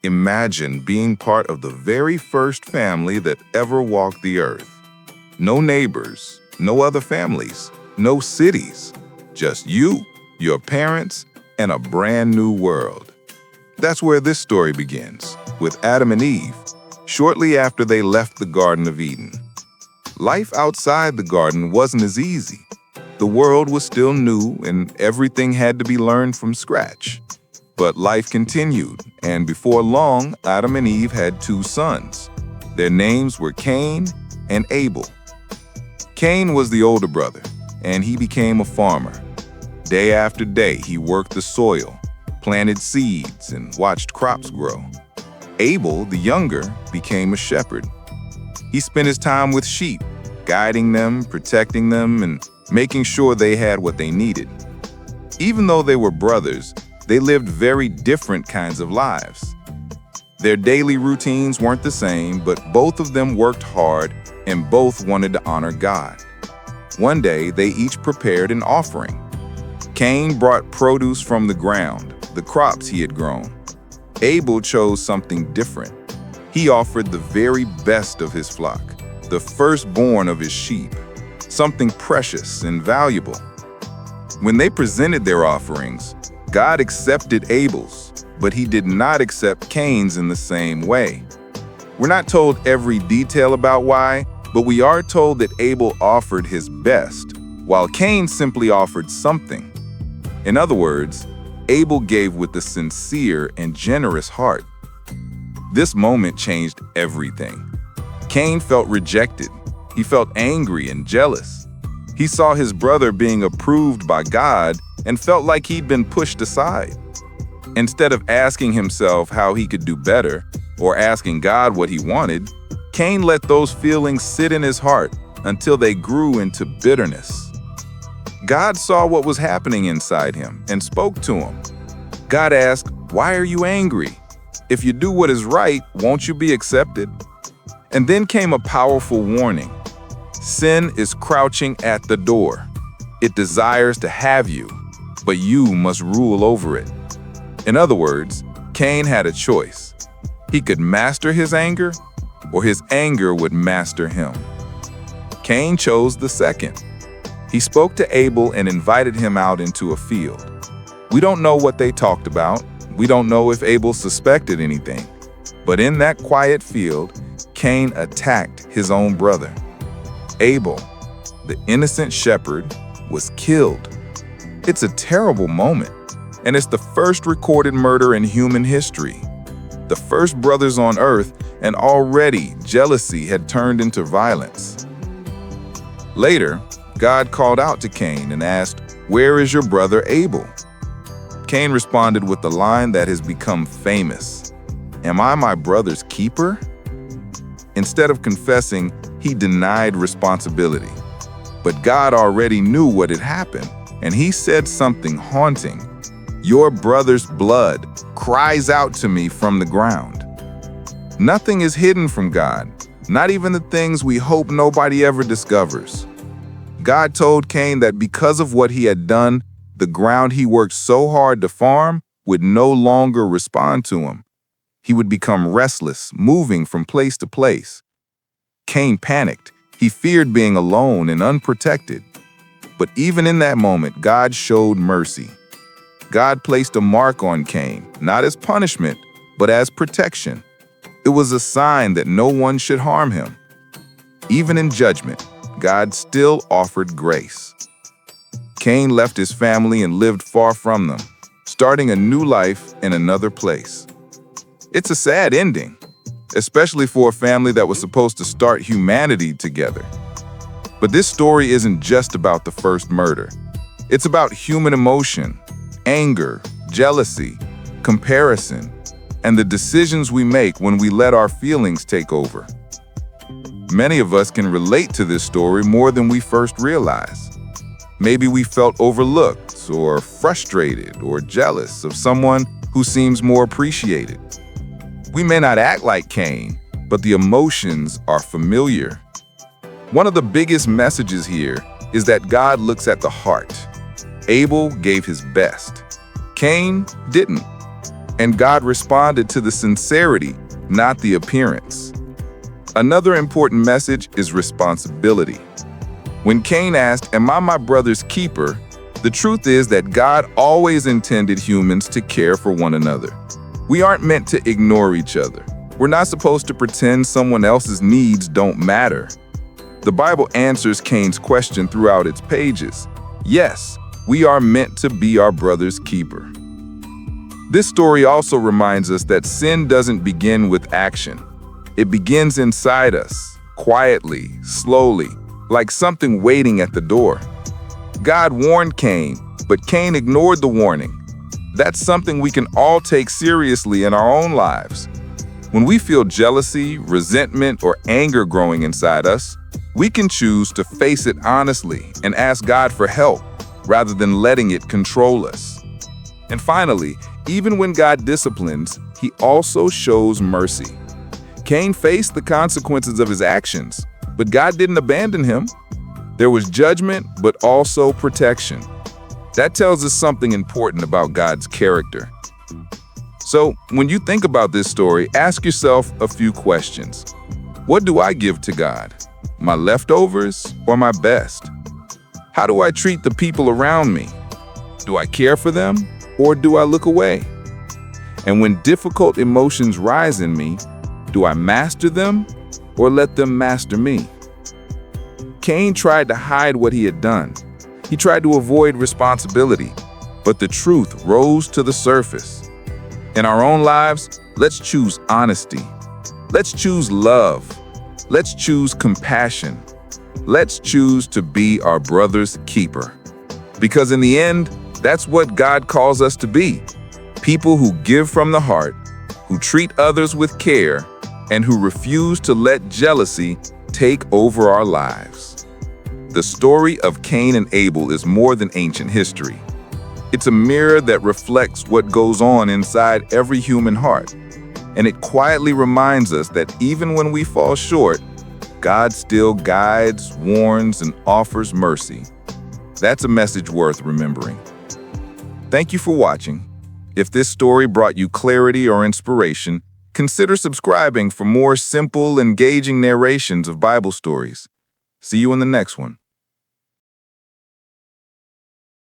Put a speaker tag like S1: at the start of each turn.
S1: Imagine being part of the very first family that ever walked the earth. No neighbors, no other families, no cities, just you, your parents, and a brand new world. That's where this story begins, with Adam and Eve, shortly after they left the Garden of Eden. Life outside the garden wasn't as easy. The world was still new and everything had to be learned from scratch. But life continued, and before long, Adam and Eve had two sons. Their names were Cain and Abel. Cain was the older brother, and he became a farmer. Day after day, he worked the soil, planted seeds, and watched crops grow. Abel, the younger, became a shepherd. He spent his time with sheep, guiding them, protecting them, and making sure they had what they needed. Even though they were brothers, they lived very different kinds of lives. Their daily routines weren't the same, but both of them worked hard and both wanted to honor God. One day, they each prepared an offering. Cain brought produce from the ground, the crops he had grown. Abel chose something different. He offered the very best of his flock, the firstborn of his sheep, something precious and valuable. When they presented their offerings, God accepted Abel's, but he did not accept Cain's in the same way. We're not told every detail about why, but we are told that Abel offered his best, while Cain simply offered something. In other words, Abel gave with a sincere and generous heart. This moment changed everything. Cain felt rejected. He felt angry and jealous. He saw his brother being approved by God and felt like he'd been pushed aside. Instead of asking himself how he could do better or asking God what he wanted, Cain let those feelings sit in his heart until they grew into bitterness. God saw what was happening inside him and spoke to him. God asked, "Why are you angry? If you do what is right, won't you be accepted?" And then came a powerful warning. Sin is crouching at the door. It desires to have you, but you must rule over it. In other words, Cain had a choice. He could master his anger, or his anger would master him. Cain chose the second. He spoke to Abel and invited him out into a field. We don't know what they talked about. We don't know if Abel suspected anything. But in that quiet field, Cain attacked his own brother. Abel, the innocent shepherd, was killed. It's a terrible moment, and it's the first recorded murder in human history. The first brothers on earth, and already jealousy had turned into violence. Later, God called out to Cain and asked, "Where is your brother Abel?" Cain responded with the line that has become famous, "Am I my brother's keeper?" Instead of confessing, he denied responsibility. But God already knew what had happened, and he said something haunting. "Your brother's blood cries out to me from the ground." Nothing is hidden from God, not even the things we hope nobody ever discovers. God told Cain that because of what he had done, the ground he worked so hard to farm would no longer respond to him. He would become restless, moving from place to place. Cain panicked. He feared being alone and unprotected. But even in that moment, God showed mercy. God placed a mark on Cain, not as punishment, but as protection. It was a sign that no one should harm him. Even in judgment, God still offered grace. Cain left his family and lived far from them, starting a new life in another place. It's a sad ending, especially for a family that was supposed to start humanity together. But this story isn't just about the first murder. It's about human emotion, anger, jealousy, comparison, and the decisions we make when we let our feelings take over. Many of us can relate to this story more than we first realize. Maybe we felt overlooked or frustrated or jealous of someone who seems more appreciated. We may not act like Cain, but the emotions are familiar. One of the biggest messages here is that God looks at the heart. Abel gave his best. Cain didn't. And God responded to the sincerity, not the appearance. Another important message is responsibility. When Cain asked, "Am I my brother's keeper?" the truth is that God always intended humans to care for one another. We aren't meant to ignore each other. We're not supposed to pretend someone else's needs don't matter. The Bible answers Cain's question throughout its pages. Yes, we are meant to be our brother's keeper. This story also reminds us that sin doesn't begin with action. It begins inside us, quietly, slowly, like something waiting at the door. God warned Cain, but Cain ignored the warning. That's something we can all take seriously in our own lives. When we feel jealousy, resentment, or anger growing inside us, we can choose to face it honestly and ask God for help rather than letting it control us. And finally, even when God disciplines, He also shows mercy. Cain faced the consequences of his actions, but God didn't abandon him. There was judgment, but also protection. That tells us something important about God's character. So, when you think about this story, ask yourself a few questions. What do I give to God? My leftovers or my best? How do I treat the people around me? Do I care for them or do I look away? And when difficult emotions rise in me, do I master them or let them master me? Cain tried to hide what he had done. He tried to avoid responsibility, but the truth rose to the surface. In our own lives, let's choose honesty. Let's choose love. Let's choose compassion. Let's choose to be our brother's keeper. Because in the end, that's what God calls us to be. People who give from the heart, who treat others with care, and who refuse to let jealousy take over our lives. The story of Cain and Abel is more than ancient history. It's a mirror that reflects what goes on inside every human heart. And it quietly reminds us that even when we fall short, God still guides, warns, and offers mercy. That's a message worth remembering. Thank you for watching. If this story brought you clarity or inspiration, consider subscribing for more simple, engaging narrations of Bible stories. See you in the next one.